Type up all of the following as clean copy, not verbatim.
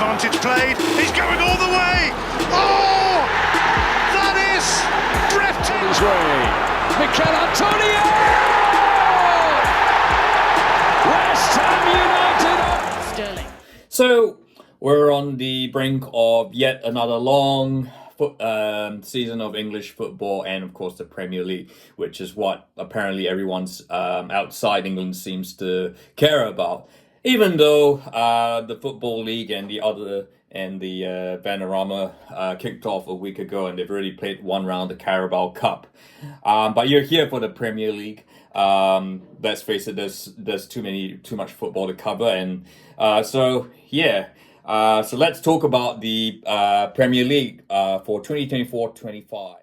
advantage played. He's going all the way. Oh, that is breathtaking. His way, Mikel Antonio. West Ham United. Sterling. So we're on the brink of yet another long season of English football, and of course the Premier League, which is what apparently everyone's outside England seems to care about. Even though the Football League and the Vanarama kicked off a week ago, and they've already played one round of the Carabao Cup. But you're here for the Premier League. Let's face it, there's too much football to cover, and so let's talk about the Premier League for 2024-25.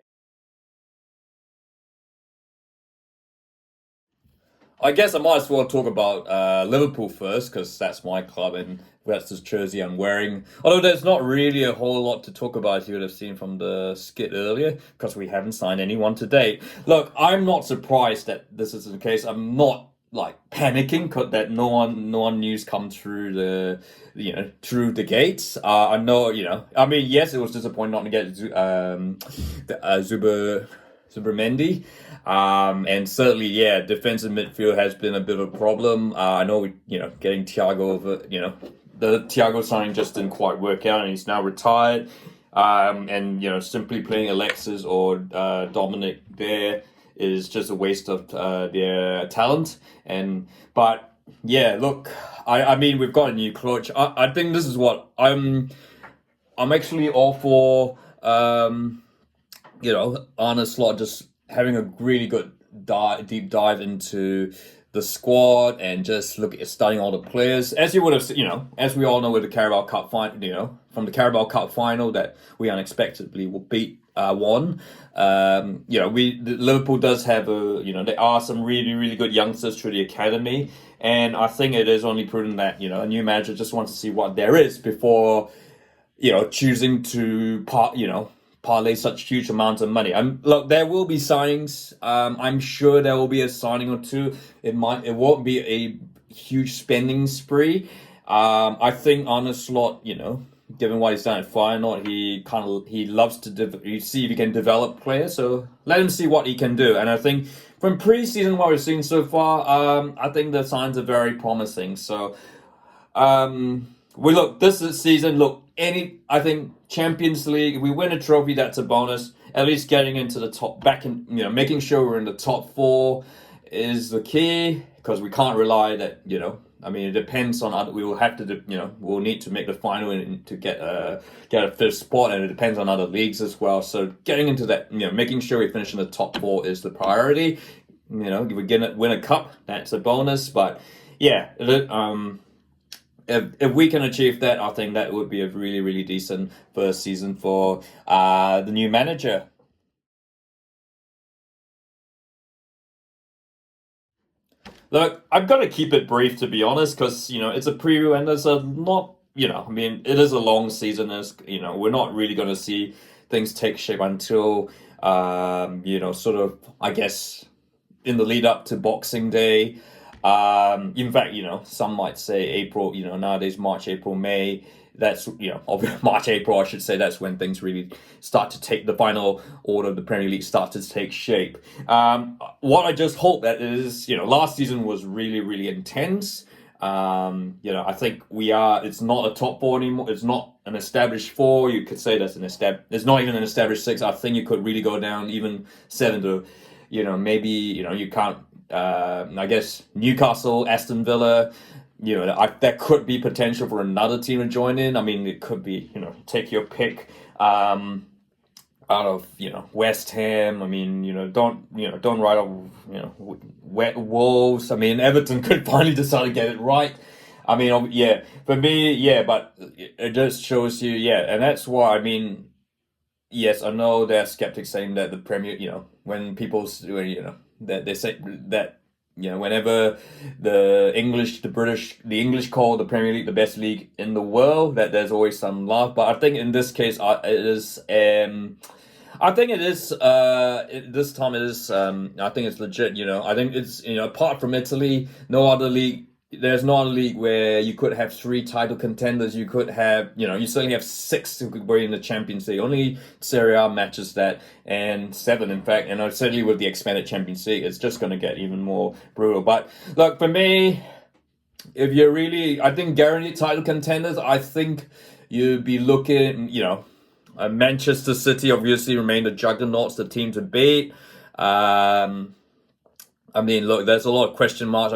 I guess I might as well talk about Liverpool first, because that's my club and that's the jersey I'm wearing. Although there's not really a whole lot to talk about, as you would have seen from the skit earlier, because we haven't signed anyone to date. Look, I'm not surprised that this is the case. I'm not panicking that no one news come through through the gates. I know, I mean, yes, it was disappointing not to get Zubermendi. And certainly, defensive midfield has been a bit of a problem. I know getting Thiago over, the Thiago signing just didn't quite work out, and he's now retired. And simply playing Alexis or Dominic there is just a waste of their talent. But look, I mean, we've got a new coach. I think this is what I'm actually all for. Arne Slot just having a really good deep dive into the squad and just look at studying all the players. As you would have, as we all know with the Carabao Cup final, from the Carabao Cup final that we unexpectedly will beat won. Liverpool does have there are some really, really good youngsters through the academy, and I think it is only prudent that a new manager just wants to see what there is before choosing to parlay such huge amounts of money. Look, there will be signings. I'm sure there will be a signing or two. It won't be a huge spending spree. I think Arne Slot, given what he's done at Feyenoord, he loves to see if he can develop players. So let him see what he can do. And I think from pre-season, what we've seen so far, I think the signs are very promising. So this season, I think Champions League, if we win a trophy, that's a bonus. At least getting into the top, making sure we're in the top four is the key, because we can't rely that, it depends on other, we will have to, we'll need to make the final to get a fifth spot, and it depends on other leagues as well. So getting into that, making sure we finish in the top four is the priority. If we win a cup, that's a bonus. But if we can achieve that, I think that would be a really, really decent first season for the new manager. Look, I've got to keep it brief, to be honest, because, it's a preview and there's it is a long season. We're not really going to see things take shape until, sort of, I guess, in the lead up to Boxing Day. In fact, some might say April, nowadays March, April, May, that's, March, April, I should say, that's when things really start to take the final order of the Premier League starts to take shape. What I just hope that is, last season was really, really intense. I think it's not a top four anymore. It's not an established four. You could say that's it's not even an established six. I think you could really go down even 7 to, maybe, you can't, I guess Newcastle, Aston Villa, there could be potential for another team to join in. I mean, it could be, take your pick out of, West Ham. I mean, don't write off, Wolves. I mean, Everton could finally decide to get it right. I mean, for me, but it just shows you, and that's why, I mean, yes, I know there are skeptics saying that the Premier, when people, that they say that, whenever the English call the Premier League the best league in the world, that there's always some laugh. But I think in this case, this time it is, I think it's legit, I think it's, apart from Italy, no other league there's not a league where you could have 3 title contenders. You could have, you certainly have 6 who could be in the Champions League. Only Serie A matches that, and 7 in fact. And certainly with the expanded Champions League, it's just going to get even more brutal. But look, for me, if you're really, I think guaranteed title contenders, I think you'd be looking, Manchester City obviously remain the juggernauts, the team to beat. Look, there's a lot of question marks.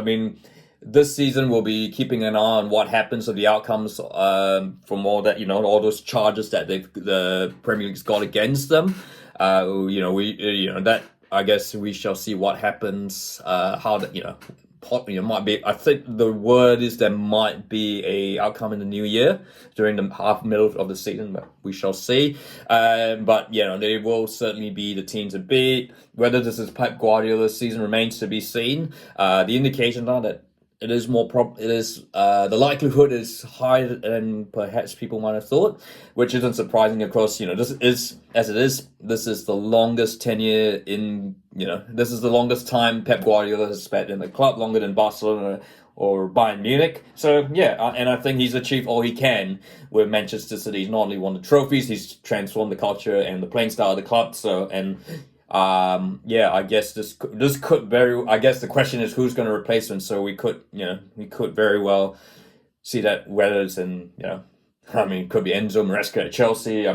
This season we'll be keeping an eye on what happens with the outcomes from all that, all those charges that the Premier League's got against them. That I guess we shall see what happens. How that might be. I think the word is there might be a outcome in the new year during the middle of the season, but we shall see. But they will certainly be the team to beat. Whether this is Pep Guardiola's season remains to be seen. The indications are that it is more the likelihood is higher than perhaps people might have thought, this isn't surprising. Of course, this is the longest tenure this is the longest time Pep Guardiola has spent in the club, longer than Barcelona or Bayern Munich. So and I think he's achieved all he can with Manchester City. He's not only won the trophies, he's transformed the culture and the playing style of the club. I guess this could I guess the question is who's going to replace him. So we could very well see that, whether it's in, it could be Enzo Maresca at Chelsea.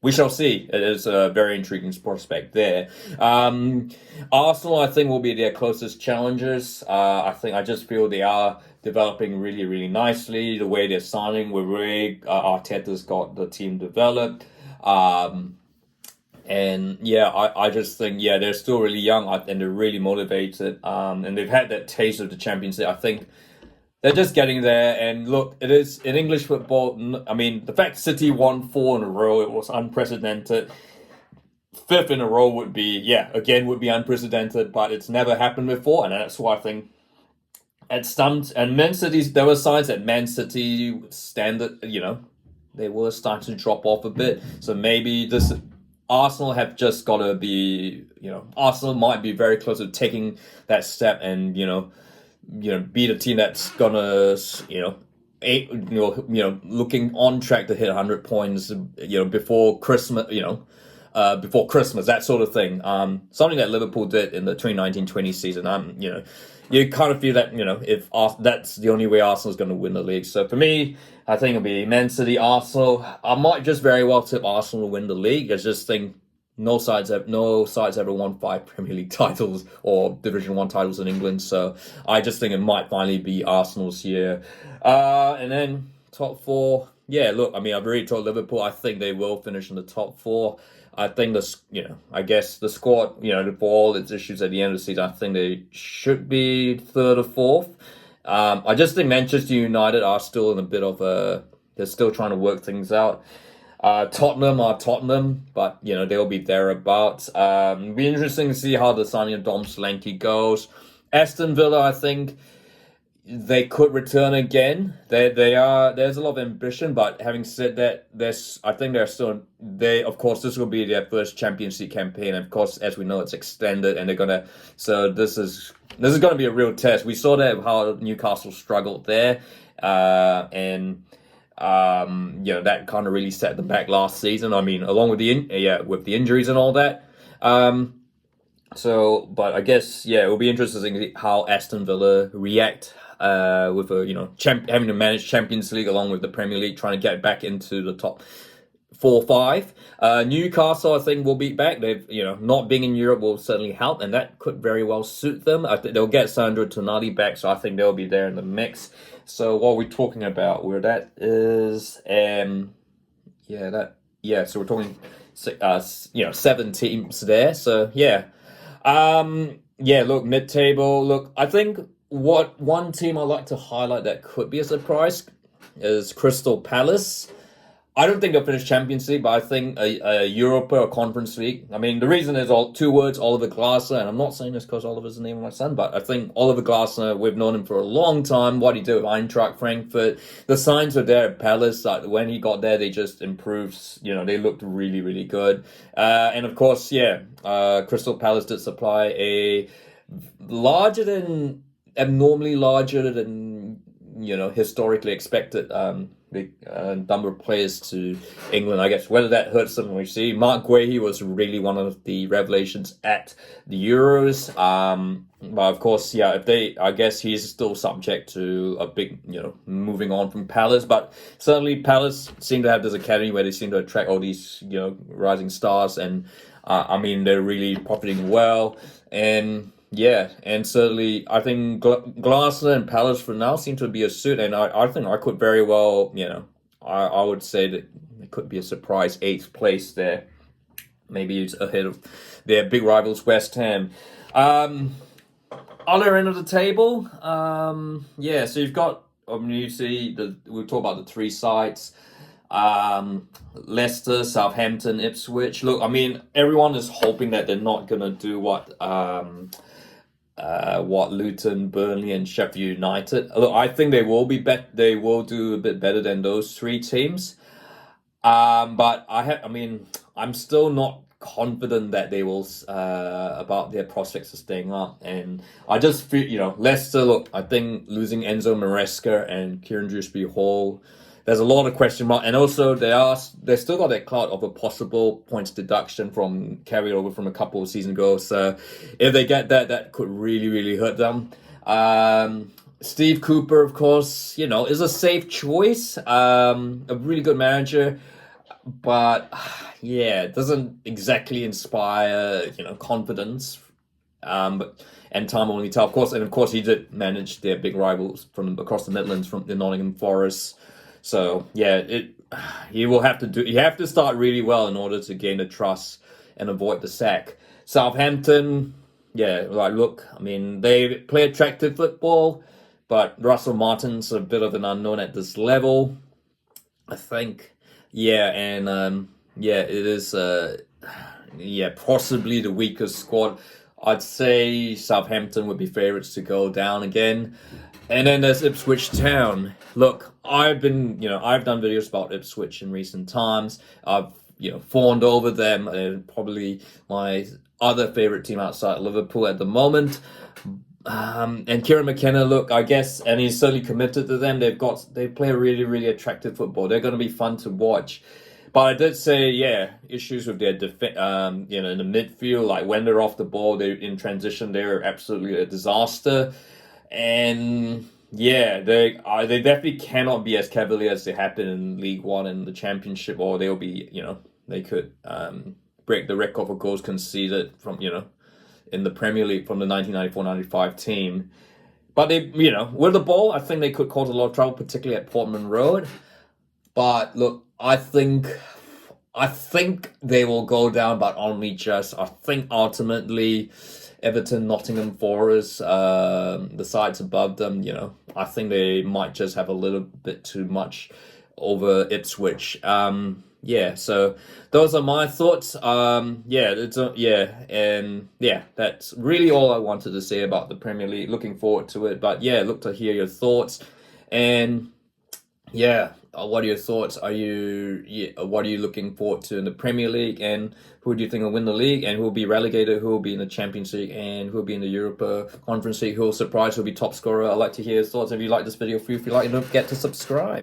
We shall see. It is a very intriguing prospect there. Arsenal, I think, will be their closest challengers. I just feel they are developing really, really nicely. The way they're signing, Arteta's got the team developed. I just think, they're still really young and they're really motivated. And they've had that taste of the Champions League. I think they're just getting there. And look, it is in English football. The fact City won 4 in a row, it was unprecedented. 5th in a row would be unprecedented, but it's never happened before. And that's why I think at stumped. And Man City, there were signs that Man City standard, they were starting to drop off a bit. So maybe Arsenal have just got to be, Arsenal might be very close to taking that step and, be the team that's gonna, looking on track to hit 100 points, before Christmas, that sort of thing. Something that Liverpool did in the 2019-20 season. You kind of feel that, if that's the only way Arsenal's going to win the league. So for me, I think it'll be Man City, Arsenal. I might just very well tip Arsenal to win the league. I just think no sides ever won 5 Premier League titles or Division 1 titles in England. So I just think it might finally be Arsenal's year. And then top 4. Yeah, look, I've already told Liverpool. I think they will finish in the top 4. I think I guess the squad, for all its issues at the end of the season, I think they should be 3rd or 4th. I just think Manchester United are still in a bit of they're still trying to work things out. Tottenham are Tottenham, but they'll be thereabouts. It'll be interesting to see how the signing of Dom Solanke goes. Aston Villa, I think they could return again. There's a lot of ambition, but having said that, of course this will be their first Champions League campaign. And of course, as we know, it's extended, and this is going to be a real test. We saw that how Newcastle struggled there, that kind of really set them back last season. Along with the injuries and all that. But I guess it will be interesting to see how Aston Villa react with having to manage Champions League along with the Premier League, trying to get back into the top 4 or 5. Newcastle, I think, will be back. They've not being in Europe will certainly help, and that could very well suit them. I think they'll get Sandro Tonali back, so I think they'll be there in the mix. So what are we talking about? Where that is, so we're talking 7 teams there. So look, mid-table. Look, I think one team I'd like to highlight that could be a surprise is Crystal Palace. I don't think they'll finish Champions League, but I think a Europa or Conference League. The reason is 2 words, Oliver Glasner, and I'm not saying this because Oliver's the name of my son, but I think Oliver Glasner, we've known him for a long time. What he did with Eintracht Frankfurt, the signs were there at Palace. When he got there, they just improved. They looked really, really good. And of course, Crystal Palace did supply a abnormally larger than historically expected big number of players to England. I guess whether that hurts them, we see. Mark Guehi was really one of the revelations at the Euros. But of course, yeah, I guess he's still subject to a big, moving on from Palace. But certainly Palace seem to have this academy where they seem to attract all these, rising stars, and they're really profiting well. And yeah, and certainly I think Glasner and Palace for now seem to be a suit, and I think I could very well, I would say that it could be a surprise 8th place there. Maybe it's ahead of their big rivals West Ham. Other end of the table, so you've got, you see, we'll talk about the 3 sides. Leicester, Southampton, Ipswich. Look, everyone is hoping that they're not gonna do what Luton, Burnley, and Sheffield United. Look, I think they will they will do a bit better than those 3 teams. But I'm still not confident that they will about their prospects of staying up. And I just feel, Leicester. Look, I think losing Enzo Maresca and Kieran Dewsbury-Hall, there's a lot of question mark, and also they still got that cloud of a possible points deduction from carried over from a couple of seasons ago. So if they get that could really, really hurt them. Steve Cooper, of course, is a safe choice. A really good manager, but it doesn't exactly inspire confidence. And time will only tell, of course. And of course, he did manage their big rivals from across the Midlands, from the Nottingham Forest. So you have to start really well in order to gain the trust and avoid the sack. Southampton, they play attractive football, but Russell Martin's a bit of an unknown at this level, I think. It is possibly the weakest squad. I'd say Southampton would be favourites to go down again. And then there's Ipswich Town. Look, I've done videos about Ipswich in recent times. I've, fawned over them, and probably my other favourite team outside Liverpool at the moment. And Kieran McKenna, look, I guess, and he's certainly committed to them. They play really, really attractive football. They're going to be fun to watch. But I did say, issues with their in the midfield, like when they're off the ball, they're in transition, they're absolutely a disaster. And they definitely cannot be as cavalier as they have been in League One and the Championship, or they'll be, they could break the record for goals conceded from, in the Premier League from the 1994-95 team. But they, with the ball, I think they could cause a lot of trouble, particularly at Portman Road. But look, I think they will go down, but only just. I think ultimately Everton, Nottingham Forest, the sides above them, I think they might just have a little bit too much over Ipswich. So those are my thoughts. That's really all I wanted to say about the Premier League. Looking forward to it, but look to hear your thoughts. And what are your thoughts? What are you looking forward to in the Premier League, and who do you think will win the league, and who will be relegated, who will be in the Champions League, and who will be in the Europa Conference League, who will surprise, who will be top scorer? I'd like to hear your thoughts. If you like this video, if you like, don't forget to subscribe.